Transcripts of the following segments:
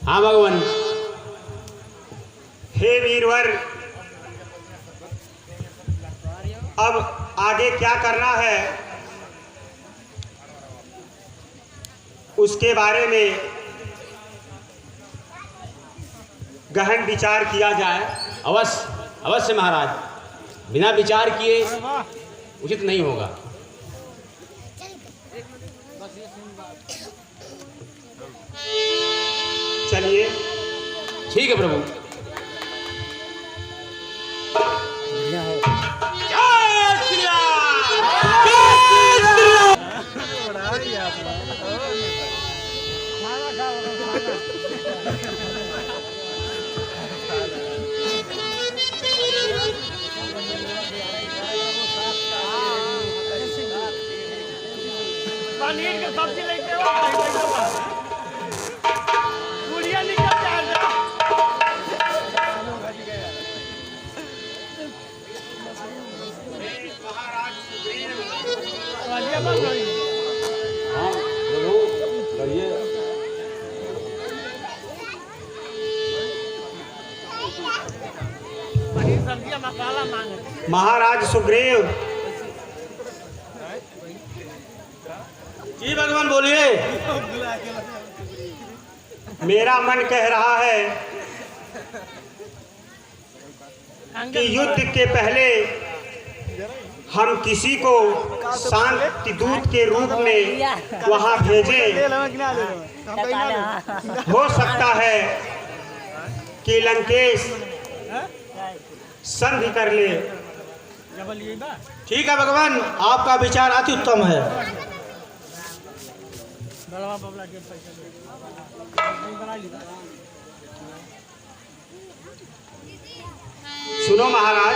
हाँ भगवान। हे वीरवर, अब आगे क्या करना है उसके बारे में गहन विचार किया जाए। अवश्य अवश्य महाराज, बिना विचार किए उचित नहीं होगा। चलिए। ठीक है प्रभु। पनीर के सब्जी लेके गुड़िया निकल हाँ प्रभु कहिए। पनीर सब्जी मसाला मांगे। महाराज सुग्रीव, जी भगवान बोलिए। मेरा मन कह रहा है कि युद्ध के पहले हम किसी को शांति दूत के रूप में वहां भेजें। हो सकता है कि लंकेश संधि कर ले। ठीक है भगवान, आपका विचार अति उत्तम है। सुनो महाराज,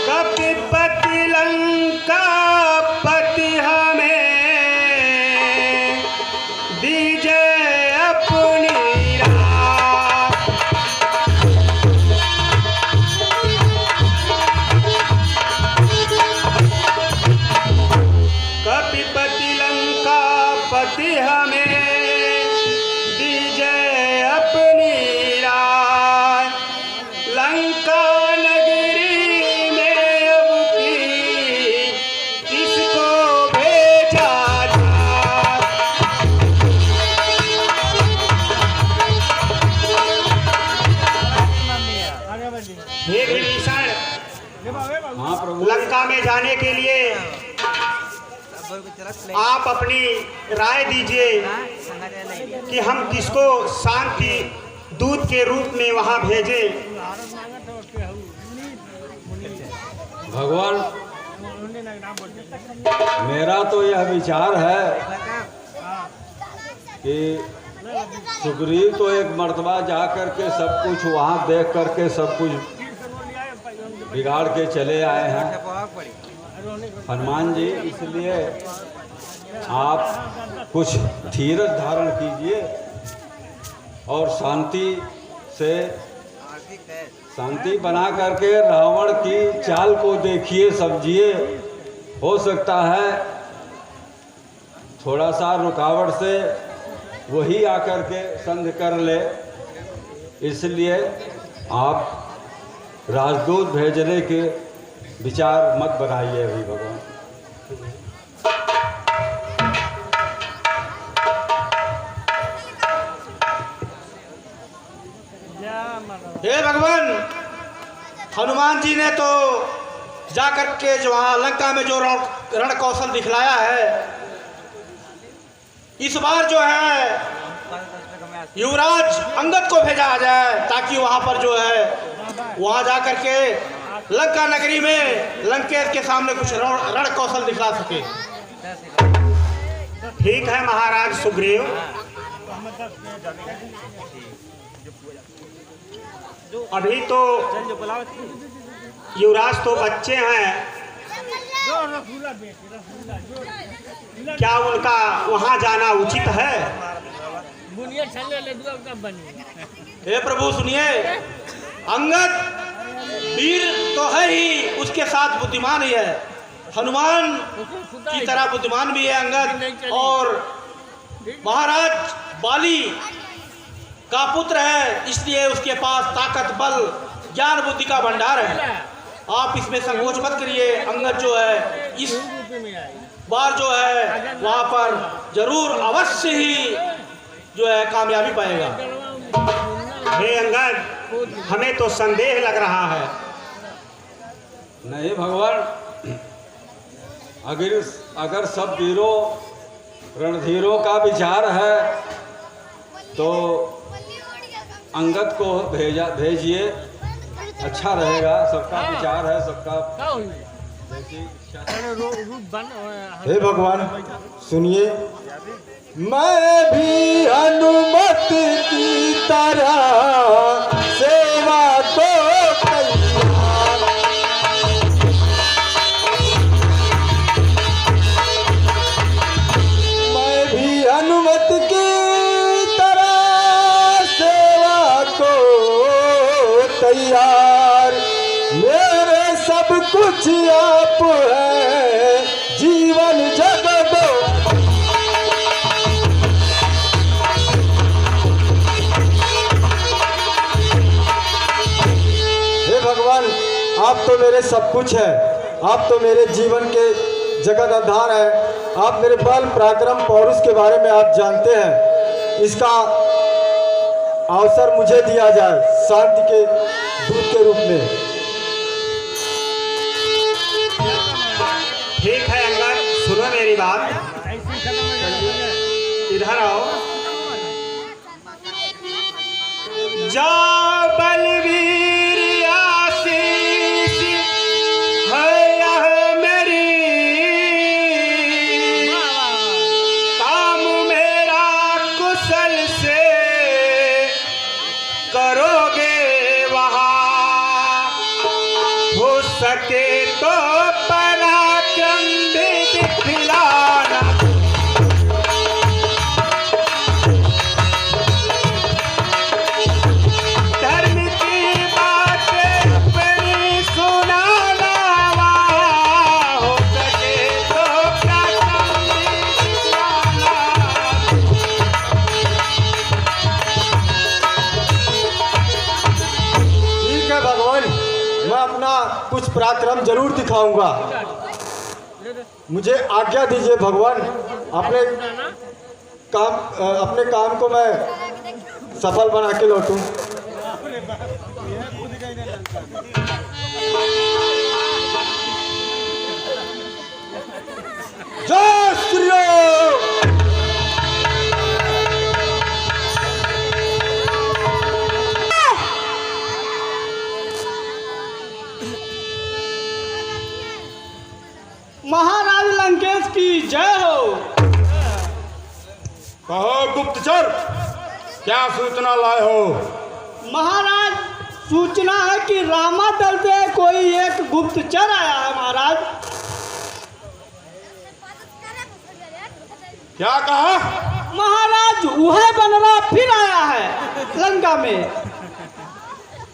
कपिपति लंका पति हमें दीजे अपनी राह। कपिपति लंका पति हमें दीजे अपनी राह। लंका नगरी में अब की किसको भेजा जाए। हे विभीषण, हाँ प्रभु। लंका में जाने के लिए आप अपनी राय दीजिए कि हम किसको शांति दूत के रूप में वहां भेजें। भगवान, मेरा तो यह विचार है कि सुग्रीव तो एक मर्तबा जा करके सब कुछ वहाँ देख करके सब कुछ बिगाड़ के चले आए हैं हनुमान जी, इसलिए आप कुछ धीरज धारण कीजिए और शांति बना करके रावण की चाल को देखिए, समझिए। हो सकता है थोड़ा सा रुकावट से वही आकर के संधि कर ले, इसलिए आप राजदूत भेजने के विचार मत बनाइए अभी भगवान। हे भगवान, हनुमान जी ने तो जाकर के जो वहाँ लंका में जो रण कौशल दिखलाया है, इस बार जो है युवराज अंगद को भेजा जाए ताकि वहाँ पर जो है वहाँ जाकर के लंका नगरी में लंकेश के सामने कुछ रण कौशल दिखला सके। ठीक है महाराज सुग्रीव, अभी तो युवराज तो बच्चे हैं, क्या उनका वहां जाना उचित है? हे प्रभु सुनिए, अंगद वीर तो है ही, उसके साथ बुद्धिमान ही है। हनुमान की तरह बुद्धिमान भी है अंगद, और महाराज बाली का पुत्र है, इसलिए उसके पास ताकत, बल, ज्ञान, बुद्धि का भंडार है। आप इसमें संकोच मत करिए। अंगद जो है इस बार जो है वहां पर जरूर अवश्य ही जो है कामयाबी पाएगा। हे अंगद, हमें तो संदेह लग रहा है। नहीं भगवान, अगर सब वीरों रणधीरों का विचार है तो अंगद को भेजिए, अच्छा रहेगा। सबका विचार है, सबका हे भगवान सुनिए, मैं भी अनुमति की तरह सेवा को तैयार। मैं भी अनुमति की तरह सेवा को तैयार। मेरे सब कुछ आप है, जीवन जगत भगवान, आप तो मेरे सब कुछ है। आप तो मेरे जीवन के जगत आधार है। आप मेरे बल, पराक्रम, पौरुष के बारे में आप जानते हैं। इसका अवसर मुझे दिया जाए शांति के दूत के रूप में। ठीक है अंगद, सुनो मेरी बात, इधर आओ। जा बलवीर आशीष है यह मेरी, काम मेरा कुशल से करोगे वहाँ, हो सके तो पराक्रम भी दिखलाना। धर्म की बातें अपनी सुनाना, वहाँ हो सके तो पराक्रम भी दिखलाना। ठीक है भगवान, मैं अपना कुछ पराक्रम जरूर दिखाऊंगा। मुझे आज्ञा दीजिए भगवान, अपने काम को मैं सफल बना के लौटूं। जय श्री राम। महाराज लंकेश की जय हो। कहो गुप्तचर, क्या सूचना लाए हो? महाराज सूचना है कि रामा दल से कोई एक गुप्तचर आया है महाराज। क्या कहा? महाराज वह बनरा फिर आया है लंका में।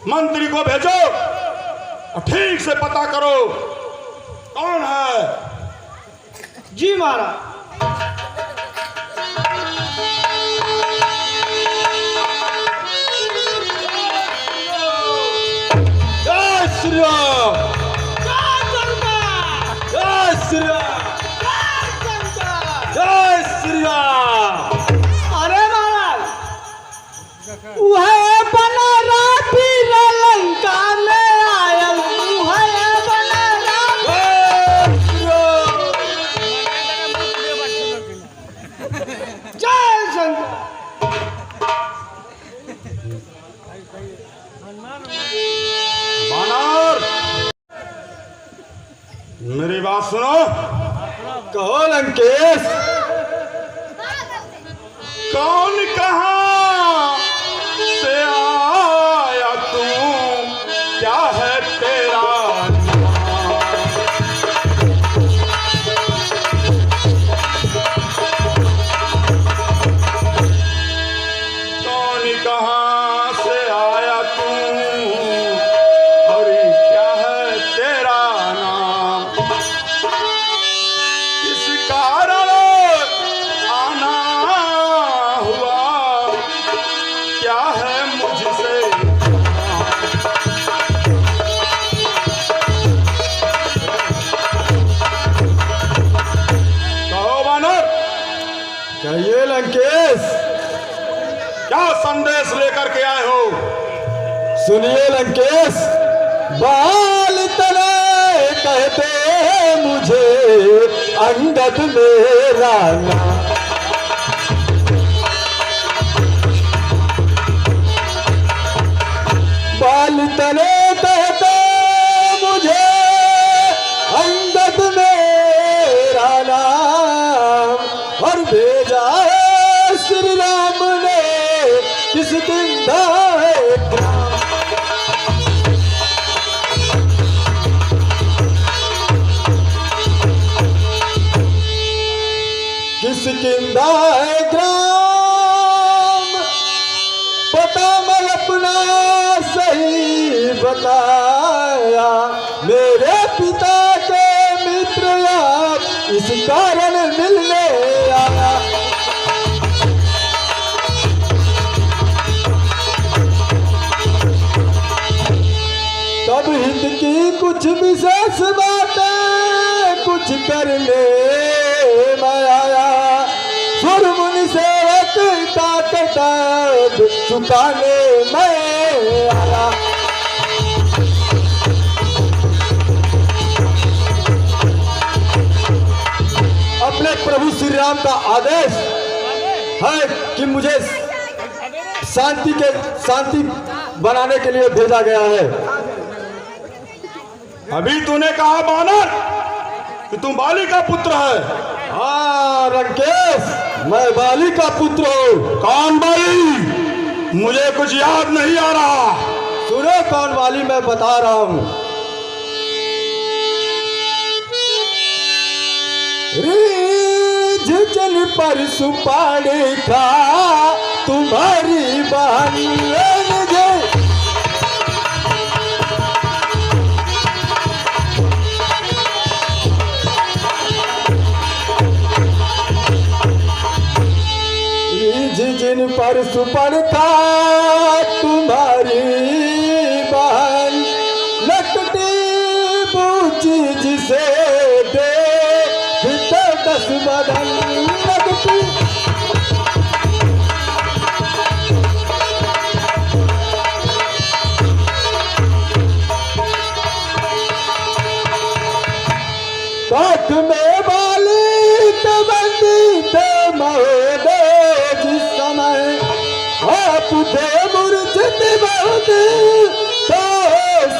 मंत्री को भेजो और ठीक से पता करो कौन है। जी महाराज। जय श्री राम। जय श्री राम। जय श्री राम। अरे महाराज वह बनरा फिर लंका में आयल। वह बनरा जय शंकर। बानर, मेरी बात सुनो। कहो लंकेश, कौन कहाँ से आया तू, क्या है तेरा नाम? कौन कहाँ से आया तू, और क्या है तेरा नाम? किस कारण आना सुनिए लंकेश, क्या संदेश लेकर के आए हो? सुनिए लंकेश, बाल तले कहते मुझे अंगद मेरा नाम। बाल तले कहते मुझे अंगद मेरा नाम, और भेजा है श्री राम ने किस दिन दाए किस किंदा है ग्राम, पता मैं अपना सही बताया, मेरे पिता के मित्र आप इस कारण मिलने आया। तब हित की कुछ विशेष बातें कुछ करने मैं आया, सुर मुनि सेवक का कर्तव्य चुकाने मैं आया। अपने प्रभु श्री राम का आदेश है कि मुझे शांति बनाने के लिए भेजा गया है। अभी तूने कहा बानर कि तुम बाली का पुत्र है। हाँ लंकेश, मैं बाली का पुत्र हूँ। कौन बाली? मुझे कुछ याद नहीं आ रहा। सुनो कौन बाली, मैं बता रहा हूँ। रीझ जल पर सुपारी खा तुम्हारी बहन जिन पर सुपड़ था तुम्हारी बहन, लकटी बूची जिसे दे तो 10 बदन लगती। काठ में बाली तो बंदी तो महोदय, जिस समय आप थे मूर्छित बहुत तो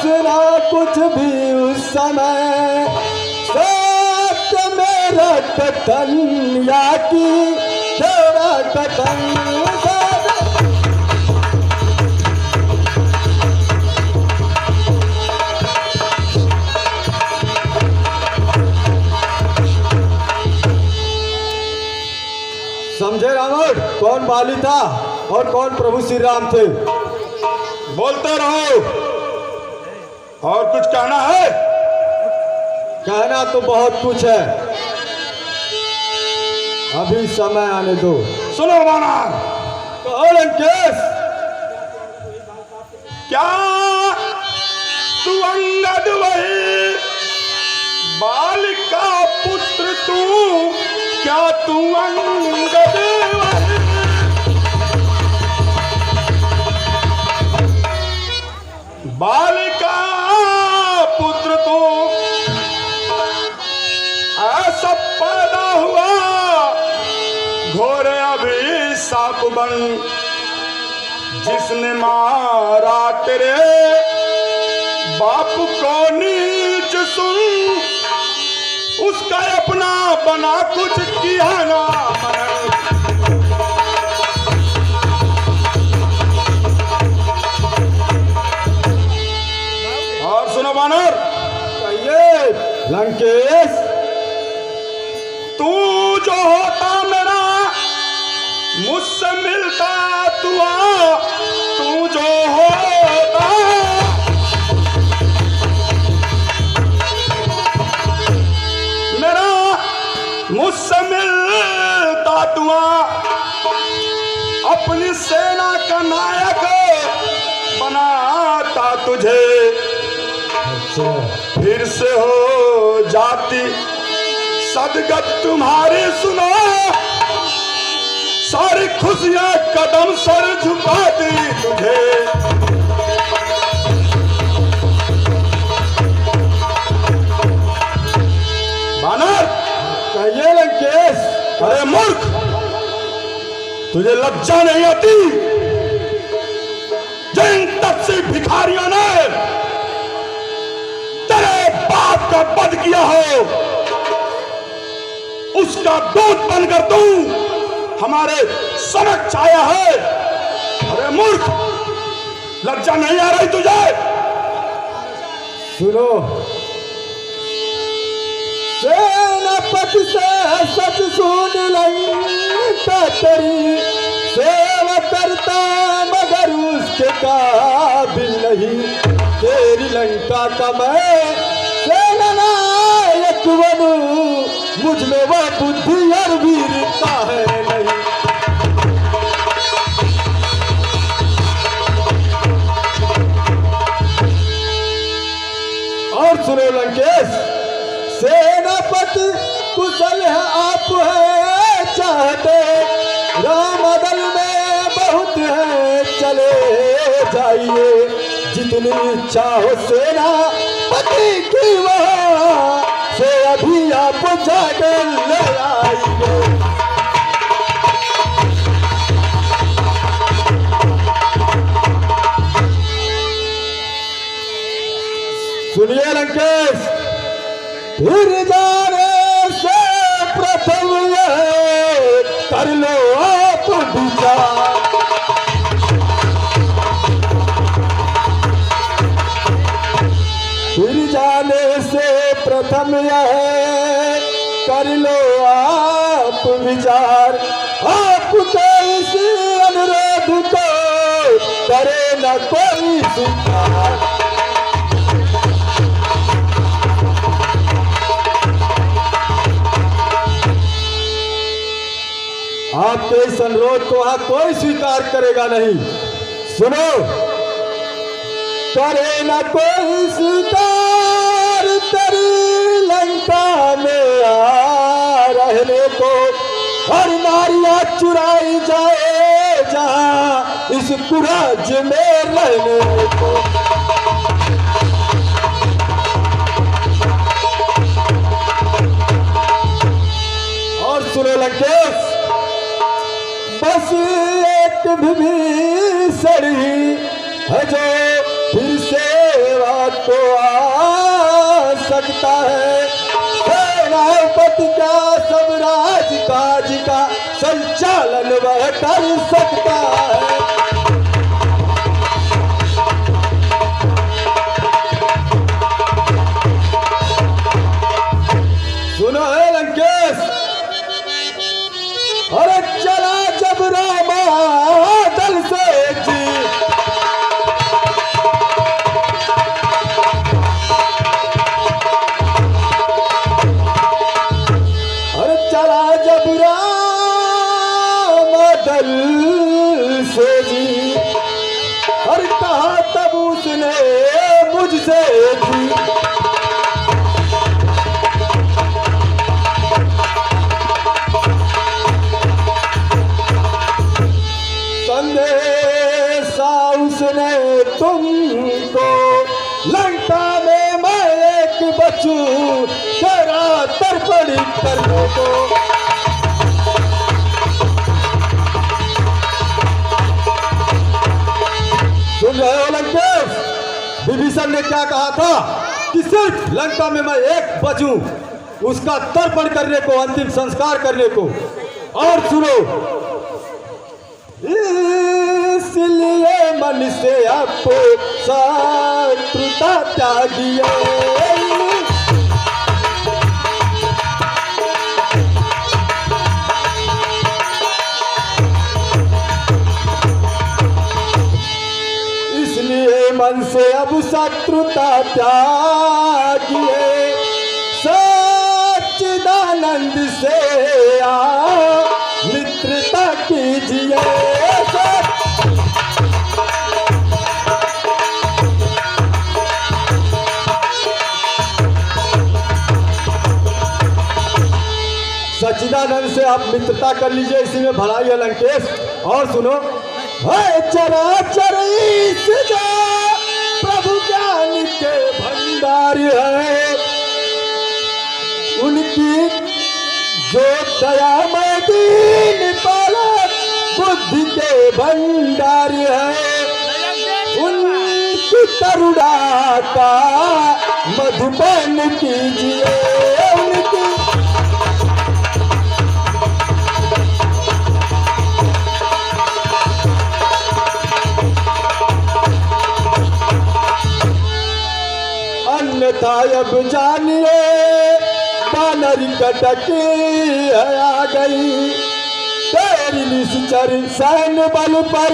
सुना कुछ भी उस समय। सत्य मेरा कथन या कि तेरा कथन, समझे रावण? कौन बाली था और कौन प्रभु श्री राम थे? बोलते रहो। और कुछ कहना है? कहना तो बहुत कुछ है, अभी समय आने दो। सुनो बानर, कहो लंकेश, क्या तू अंगद वही बाल का पुत्र? तू क्या तू अंगद वही? बाल का पुत्र तू ऐसा पैदा हुआ घोर अभिशाप बन, जिसने मारा तेरे बाप को नीच सुन, उसका अपना बना कुछ किया ना मरण। और सुनो बानर, कहिए लंकेश, तू जो होता मेरा मुझसे मिलता तू जो होता मेरा मुझसे मिलता तू अपनी सेना का नायक बनाता तुझे। फिर से हो जाती सदगत तुम्हारी, सुनो सारी खुशियां कदम सर झुका दी तुझे। बानर, कहिए लंकेश। अरे मूर्ख, तुझे लज्जा नहीं आती? जिन तपसी भिखारियों ने तेरे बाप का वध किया हो, उसका दूध बनकर तू हमारे समक्ष आया है। अरे मूर्ख, लज्जा नहीं आ रही तुझे? सुनो, सेनापति से सच सुन लंका तेरी सेवा करता, मगर उसके काबिल नहीं। तेरी लंका का मैं सेना नायक बनूं, मुझ में वह बुद्धि और वीरता है नहीं। और सुनो लंकेश, सेनापति कुशल है आप है चाहते, राम दल में बहुत है चले जाइए। जितनी इच्छा हो सेनापति की वहाँ से अभी आप जाकर ले आइए। सुनिए लंकेश, फिर जाने से प्रथम यह कर लो आप विचार। फिर जाने से प्रथम यह कर लो आप विचार। आपके इस अनुरोध को करे न कोई स्वीकार। आपके इस अनुरोध को वहां कोई स्वीकार करेगा नहीं। सुनो, करे न कोई स्वीकार तेरी लंका में आ रहने को, और नारियां चुराई जाए जहां इस कुराज में रहने को। और सुनो लंकेश, बस एक विभीषण ही है जो फिर सेवा को आ सकता है। सेनापति का सब राज काज का संचालन वह कर सकता है। सुनो है लंकेश, अरे चला जब रामा दल से जी, अरे चला जब रामा दल से जी, अरे कहा तब उसने मुझसे जी। संदेशा उसने तुमको, लंका में मैं एक बचूं तेरा तर्पण करने को। सुन रहे हो लंकेश, विभीषण ने क्या कहा था कि सिर्फ लंका में मैं एक बचूं, उसका तर्पण करने को, अंतिम संस्कार करने को। और सुनो, इसलिए मन से आपको शत्रुता त्यागिए। इसलिए मन से अब शत्रुता त्यागिए, सच्चिदानंद से मित्रता कीजिए। सच्चिदानंद से आप मित्रता कर लीजिए, इसी में भलाई है लंकेश। और सुनो, है चराचर ईश जो प्रभु ज्ञान के भंडार है, उनकी जो दया में दीन पाला बुद्धि के भंडार है, उनकी करुणा का मधुपान कीजिए। उनकी अन्यथा अब जानिए बानर कटकी है आ गई, तेरी निश्चर सैन बल पर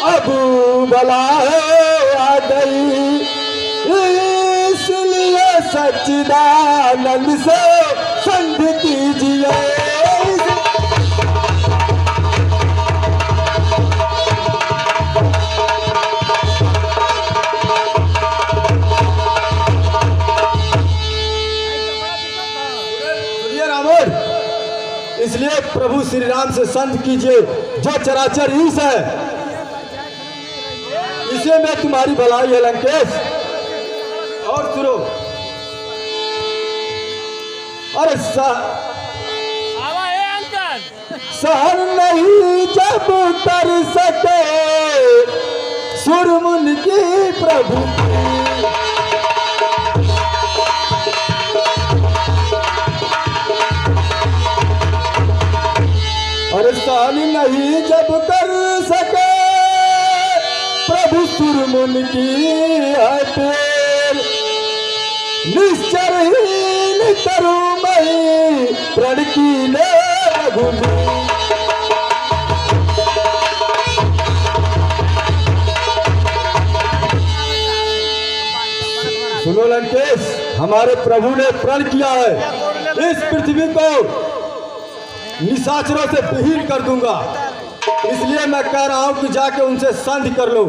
अब बला है आ गई। इसलिए सच्चिदानंद से संध कीजिए। इसलिए प्रभु श्री राम से संध कीजिए, जो चराचर ईश है, इसे में तुम्हारी भलाई है लंकेश। और सुनो, अरे सहन नहीं जब कर सके सुरमुन की प्रभु और सहन नहीं जब कर सके प्रभु सुरमुन की हटेर, निश्चरहीन करूं मैं प्रण की ले रघुवीर। सुनो लंकेश, हमारे प्रभु ने प्रण किया है इस पृथ्वी को निशाचरों से विहीन कर दूंगा, इसलिए मैं कह रहा हूं कि जाके उनसे संधि कर लो।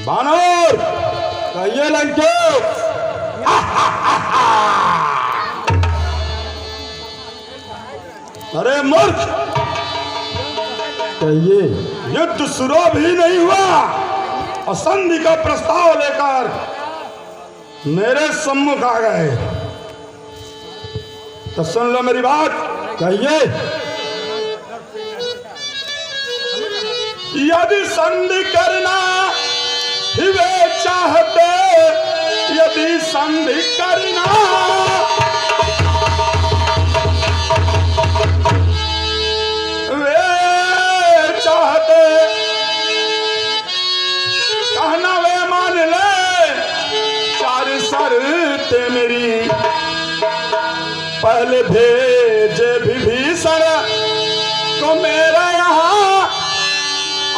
बानर कहिए लंकेश। अरे मूर्ख, कहिए। युद्ध शुरू भी नहीं हुआ और संधि का प्रस्ताव लेकर मेरे सम्मुख आ गए, तो सुन लो मेरी बात। कहिए। यदि संधि करना ही वे चाहते, यदि संधि करना वे चाहते, कहना वे मान ले चार शर्तें मेरी। पहले भेजे विभीषण को मेरे यहाँ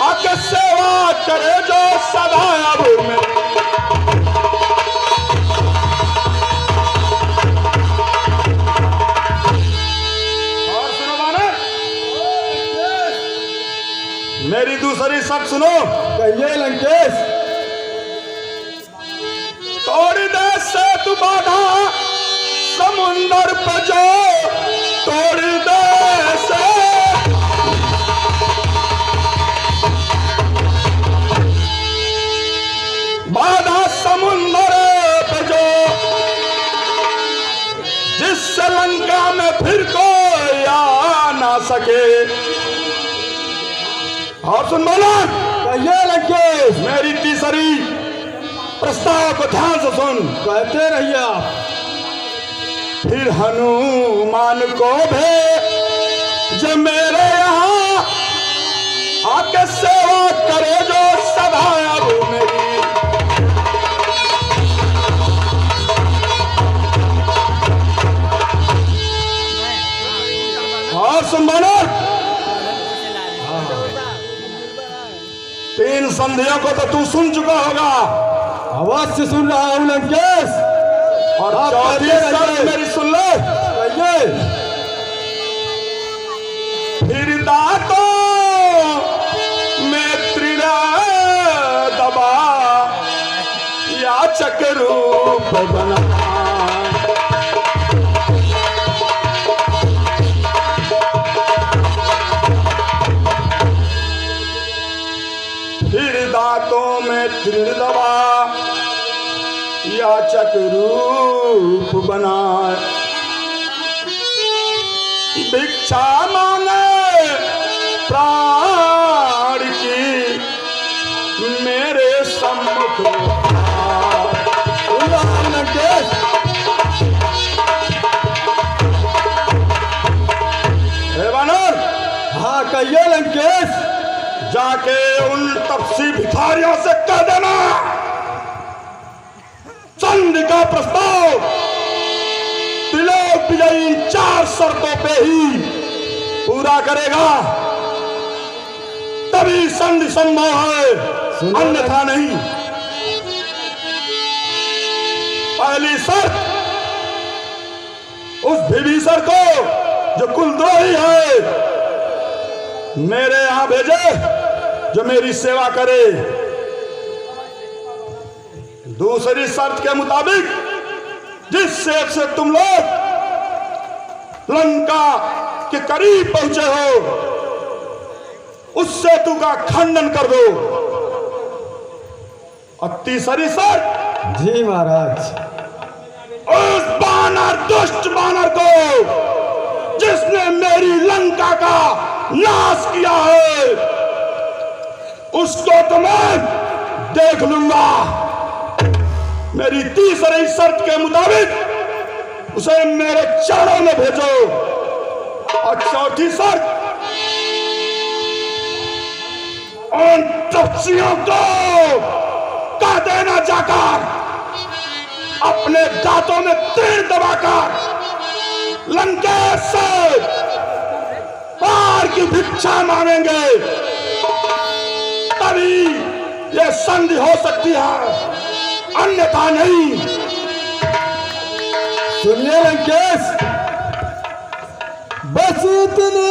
आके सेवा करे जो सदा अब में। और सुनो बानर, मेरी दूसरी शर्त सुनो। कहिए लंकेश। तोड़ दे सेतु बाधा समुंदर पे जो, तोड़ दे से बाधा समुंदर पे जो, जिससे लंका में फिर कोई आ ना सके। और सुन बोला। कहिए लंकेश। मेरी तीसरी प्रस्ताव को ध्यान से सुन। कहते रहिए आप। फिर हनुमान को भेज मेरे यहाँ आके सेवा करे जो सदा अब मेरी। और सुन बानर, तीन संधियों को तो तू सुन चुका होगा। अवश्य सुन रहा हूं लंकेश। और आप चौथी कहते शर्त रहिए। मेरी सुन ले। कहिए। फिर दांतों में त्रिण दबा याचक रूप बना। फिर दांतों में त्रिण दबा याचक रूप बनाए, भिक्षा मांगे प्राण की मेरे सम्मुख वानर। हाँ कहिए लंकेश। जाके उन तपसी भिखारियों से कह देना संधि का प्रस्ताव त्रिलोक विजयी इन 4 शर्तों पे ही पूरा करेगा, तभी संधि संभव है, अन्यथा नहीं। पहली शर्त, उस विभीषण को जो कुलद्रोही है मेरे यहां भेजे, जो मेरी सेवा करे। दूसरी शर्त के मुताबिक जिस सेठ से तुम लोग लंका के करीब पहुंचे हो उस सेतु का खंडन कर दो। और तीसरी शर्त, जी महाराज, उस बानर, दुष्ट बानर को जिसने मेरी लंका का नाश किया है उसको तो मैं देख लूंगा। मेरी तीसरी शर्त के मुताबिक उसे मेरे चरणों में भेजो। और चौथी शर्त, उन तपस्वियों को कह देना जाकर अपने दांतों में तीर दबाकर लंकेश से पार की भिक्षा मांगेंगे, तभी यह संधि हो सकती है, अन्यथा नहीं। सुनिए लंकेश, बस इतनी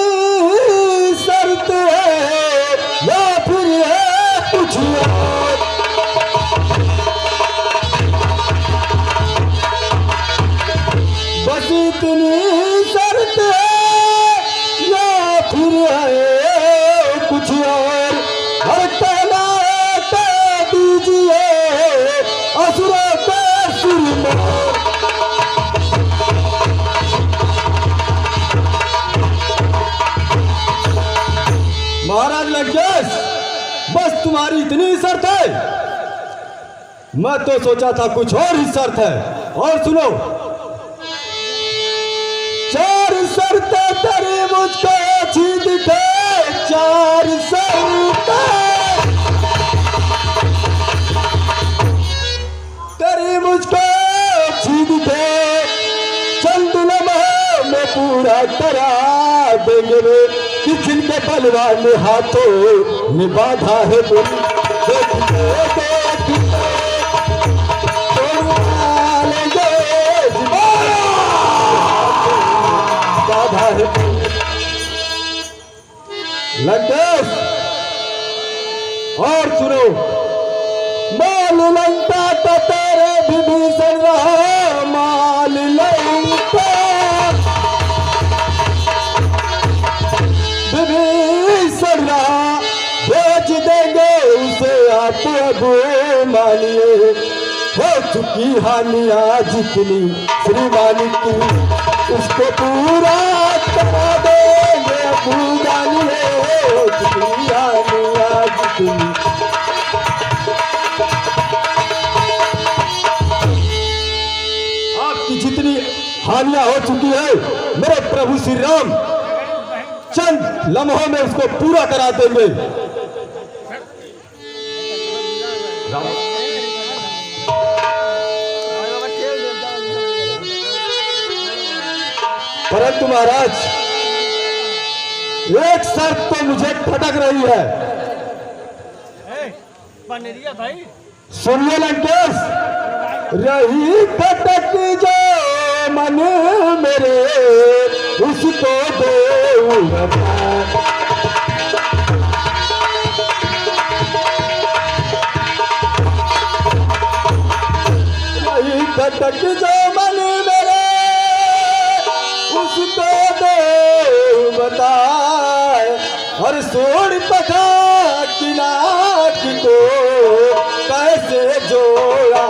शर्त है या फिर है कुछ और? बस इतनी शर्त है या फिर है कुछ और? हर कहना कह दीजिए असुरों के सुर में। महाराज लंकेश, बस तुम्हारी इतनी शर्त है? मैं तो सोचा था कुछ और ही शर्त है। और सुनो, 4 शर्तें तेरी मुझको अच्छी दिखे, 4 शर्तें तेरी मुझको अच्छी दिखे, चंद लम्हों में पूरा करा देंगे वे कि जिनके बलवान हाथों में बाधा है तुम। बाधा है लंकेश। और सुनो, माल लंका तो तेरे विभीषण रहा, माल लंका विभीषण रहा, बेच देंगे उसे आप अब मानिए। हो चुकी हानियां जितनी श्रीमानी की, उसको पूरा करा देंगे अब मानिए। हो चुकी हानियां जितनी, आपकी जितनी हानियां हो चुकी है मेरे प्रभु श्री राम चंद लम्हों में उसको पूरा करा देंगे। परंतु महाराज, एक शर्त तो मुझे खटक रही है। बनरिया भाई, सुनिए लंकेश, रही खटक जो मन मेरे उसको दो जोड़ पका की नाक को कैसे जोड़ा।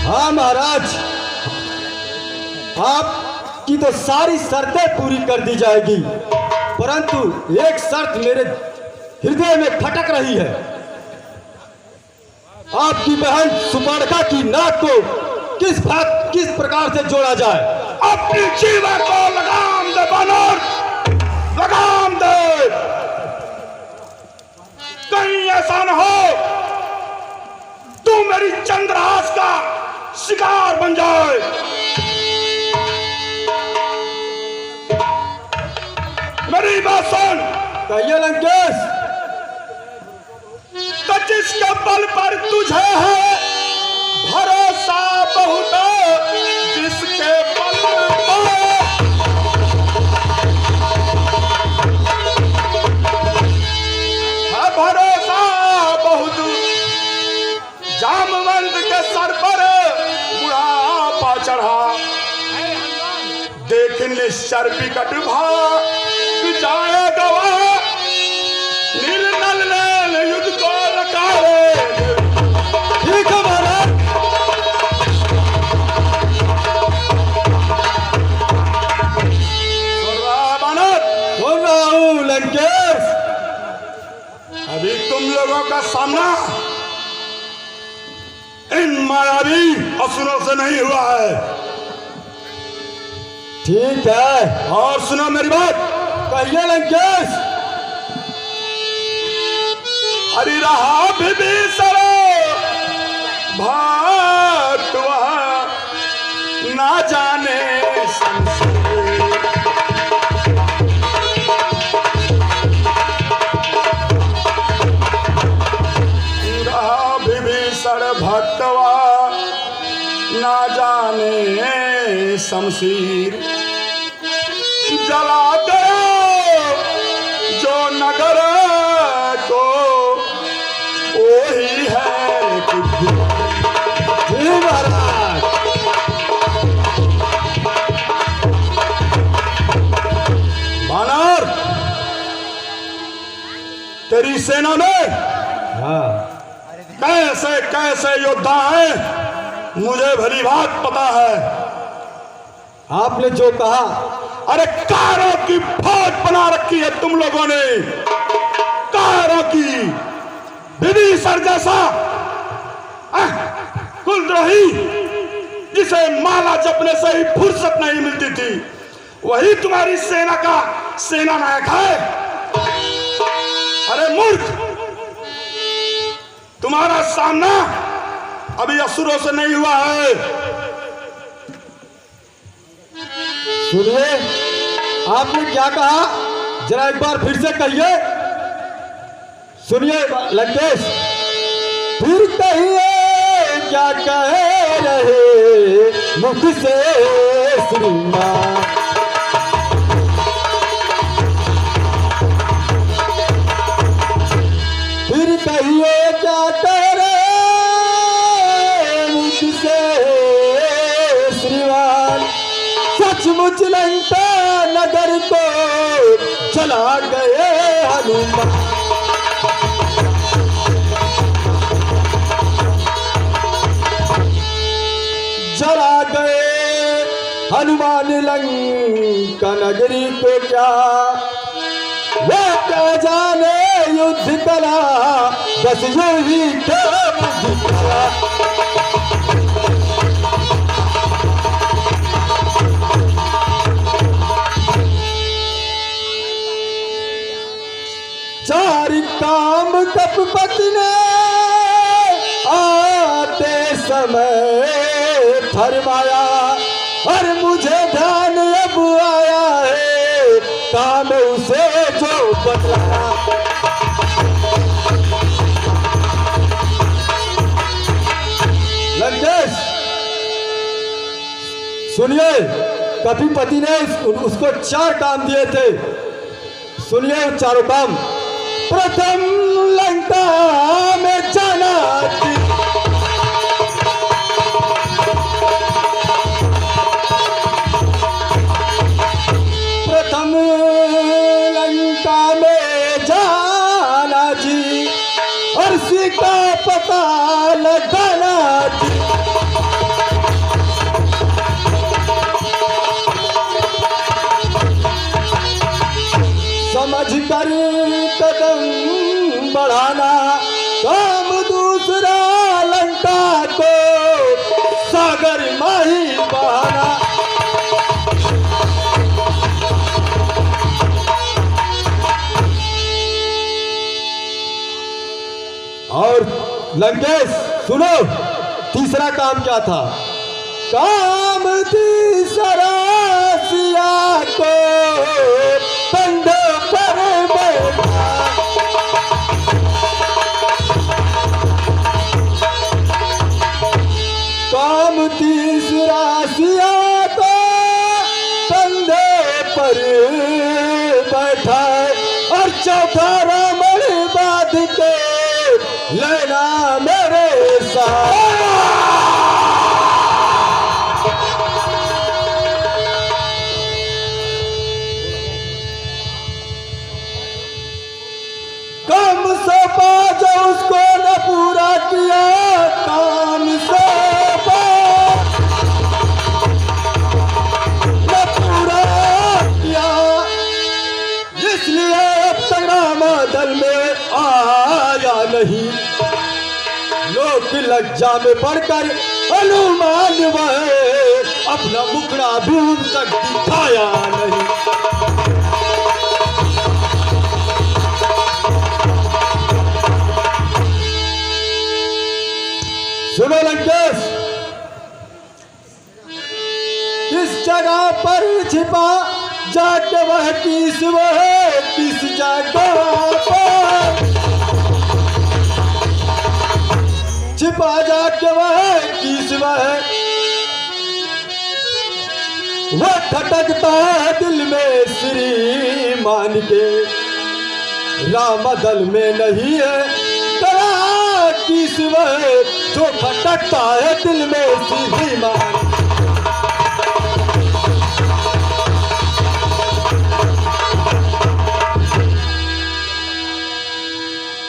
हाँ महाराज, आपकी तो सारी शर्तें पूरी कर दी जाएगी, परंतु एक शर्त मेरे हृदय में खटक रही है। आपकी बहन सुपर्णखा की नाक को किस प्रकार से जोड़ा जाए। अपनी जीवन को लगाम दे बानर, लगाम दे। कहीं ऐसा न हो तू मेरी चंद्रहास का शिकार बन जाए। मेरी बात सुन। कहिए लंकेश। तो जिसके बल पर तुझे है भरोसा बहुत, जिसके बल पर है भरोसा बहुत, जामवंत के सर पर बुढ़ापा चढ़ा। देख निश्चर विकट भाग जाए गवा, नील नल नैन युद्ध को रकावे। ठीक है महाराज। बोल रहा हूँ लंकेश। अभी तुम लोगों का सामना इन मायावी असुरों से नहीं हुआ है। ठीक है, और सुनो मेरी बात। कहिए लंकेश। हरि रहा विभीषण भक्त वह ना जाने संशय। रहा विभीषण भक्त वह ना जाने शमशीर। जला गया जो नगर को वही है बुद्धि। जी महाराज। बानर, तेरी सेना में हाँ, कैसे कैसे योद्धा हैं मुझे भली बात पता है। आपने जो कहा। अरे कारों की फौज बना रखी है तुम लोगों ने, कारों की। विभीषण जैसा कुलद्रोही जिसे माला जपने से ही फुर्सत नहीं मिलती थी, वही तुम्हारी सेना का सेना नायक है। अरे मूर्ख, तुम्हारा सामना अभी असुरों से नहीं हुआ है। सुनिए, आपने क्या कहा, जरा एक बार फिर से कहिए। सुनिए लंकेश, फिर कहिए क्या कह रहे मुख से श्रीमान। फिर कहिए क्या कह रहे मुख से श्रीमान। सचमुच लंका नगर को चला गए हनुमान। चला गए हनुमान लंका नगरी को क्या, वो क्या जाने युद्ध कला, बस यही क्या बुद्धि कला। चार काम कपपति ने आते समय फरमाया, और मुझे ध्यान अब आया है काम उसे जो बतलाया। लंकेश सुनिए, कपिपति ने उसको 4 काम दिए थे। सुनिए चारों काम। प्रथम लंका में जाना, पता लगाना समझ कर कदम बढ़ाना, काम दूसरा लंका को सागर माही बहाना। और लंकेश सुनो, तीसरा काम क्या था? काम तीसरा सिया को कंधे पर बैठा, काम तीसरा सिया को कंधे पर बैठा, और चौथा रावण बांध के लेना मेरे साथ। काम सौंपा जो उसको न पूरा किया, काम सौंपा न पूरा किया, इसलिए अब तक रामादल में आया नहीं। लोक लज्जा में पड़कर हनुमान वह अपना मुखड़ा भी उन तक दिखाया नहीं। सुनो लंकेश, किस जगह पर छिपा जाके वह किस जगह पर छिपा जाके वह किस वह खटकता है दिल में श्रीमान के, रामदल में नहीं है कला किस जो खटकता है दिल में श्रीमान।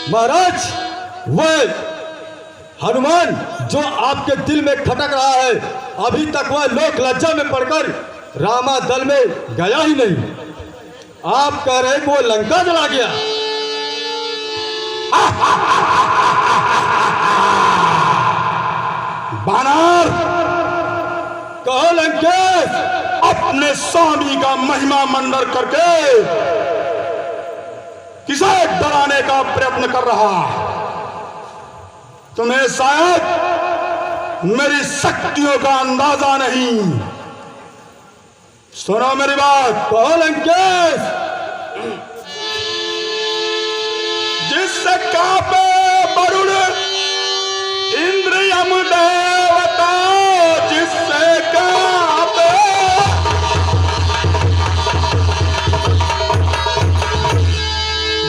महाराज, वह हनुमान जो आपके दिल में खटक रहा है, अभी तक वह लोक लज्जा में पड़कर रामादल में गया ही नहीं। आप कह रहे कि वो लंका जला गया। बानर, कहो लंकेश, अपने स्वामी का महिमा मंडन करके किसे डराने का प्रयत्न कर रहा? तुम्हें शायद मेरी शक्तियों का अंदाजा नहीं। सुनो मेरी बात। कहो लंकेश। जिससे कांपे वरुण इंद्र यम देवता, जिससे कांपे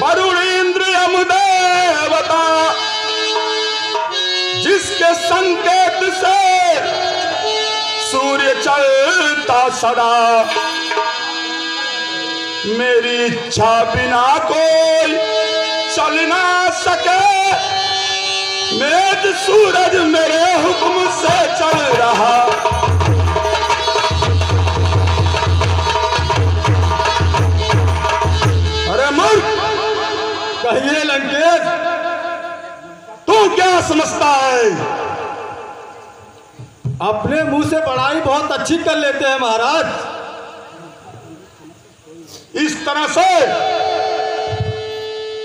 वरुण इंद्र यम देवता, जिसके संकेत से सूर्य चलता सदा, मेरी इच्छा बिना कोई चल ना सके, मेघ सूरज मेरे हुक्म से चल रहा। अरे मूर्ख, कहिए लंकेश, तू क्या समझता है? अपने मुंह से बड़ाई बहुत अच्छी कर लेते हैं महाराज। इस तरह से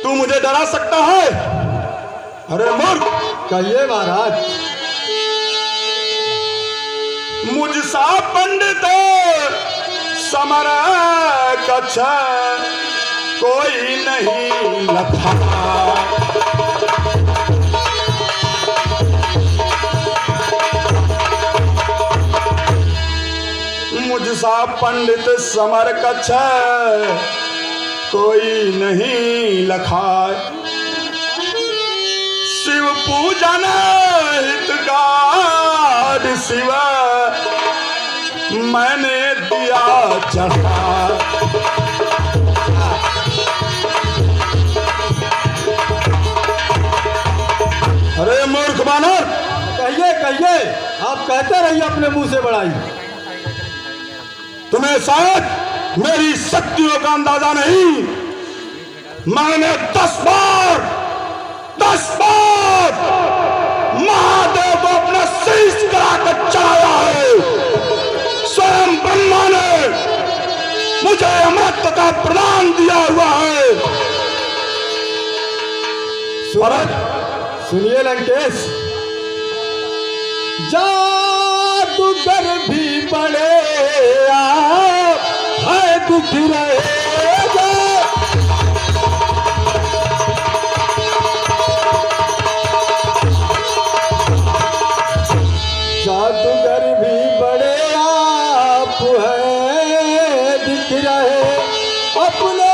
तू मुझे डरा सकता है? अरे मूर्ख, कहिए महाराज। मुझसा पंडित समर कछ कोई नहीं लखा, मुझसा पंडित समर कछ कोई नहीं लखा, शिव पूजन हितगार शिव मैंने दिया चढ़ा। अरे आप कहते रहिए अपने मुंह से बड़ाई। तुम्हें शायद मेरी शक्तियों का अंदाजा नहीं। मैंने 10 बार महादेव को अपना शीश कराकर चढ़ाया है। स्वयं ब्रह्मा ने मुझे अमृत का प्रदान दिया हुआ है। सुनिए लंकेश, जादूगर भी बड़े आप है दिख रहेगा। जादूगर भी बड़े आप है दिख रहे अपने